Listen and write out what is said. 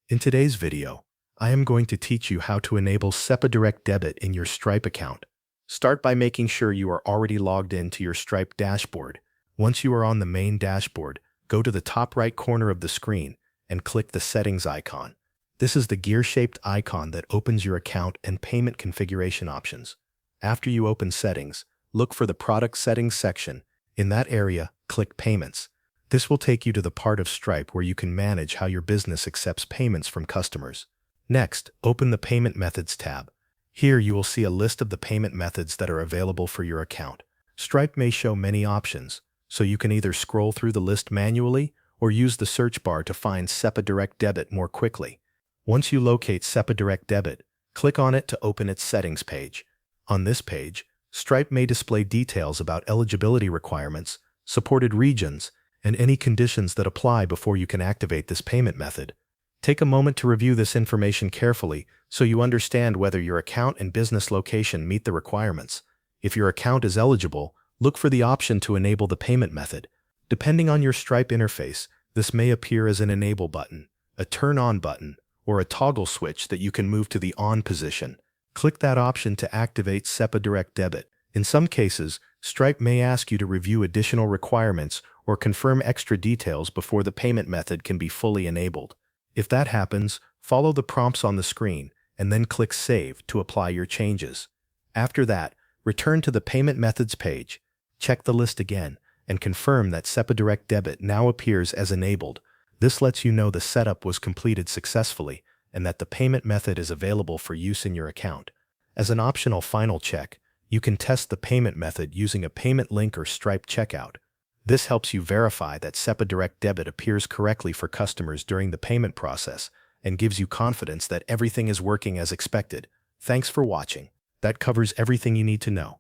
In today's video, I am going to teach you how to enable SEPA Direct Debit in your Stripe account. Start by making sure you are already logged into your Stripe dashboard. Once you are on the main dashboard, go to the top right corner of the screen and click the Settings icon. This is the gear-shaped icon that opens your account and payment configuration options. After you open Settings, look for the Product Settings section. In that area, click Payments. This will take you to the part of Stripe where you can manage how your business accepts payments from customers. Next, open the Payment Methods tab. Here you will see a list of the payment methods that are available for your account. Stripe may show many options, so you can either scroll through the list manually or use the search bar to find SEPA Direct Debit more quickly. Once you locate SEPA Direct Debit, click on it to open its settings page. On this page, Stripe may display details about eligibility requirements, supported regions, and any conditions that apply before you can activate this payment method. Take a moment to review this information carefully so you understand whether your account and business location meet the requirements. If your account is eligible, look for the option to enable the payment method. Depending on your Stripe interface, this may appear as an Enable button, a Turn On button, or a toggle switch that you can move to the On position. Click that option to activate SEPA Direct Debit. In some cases, Stripe may ask you to review additional requirements or confirm extra details before the payment method can be fully enabled. If that happens, follow the prompts on the screen and then click Save to apply your changes. After that, return to the Payment Methods page, check the list again, and confirm that SEPA Direct Debit now appears as enabled. This lets you know the setup was completed successfully and that the payment method is available for use in your account. As an optional final check, you can test the payment method using a payment link or Stripe checkout. This helps you verify that SEPA Direct Debit appears correctly for customers during the payment process and gives you confidence that everything is working as expected. Thanks for watching. That covers everything you need to know.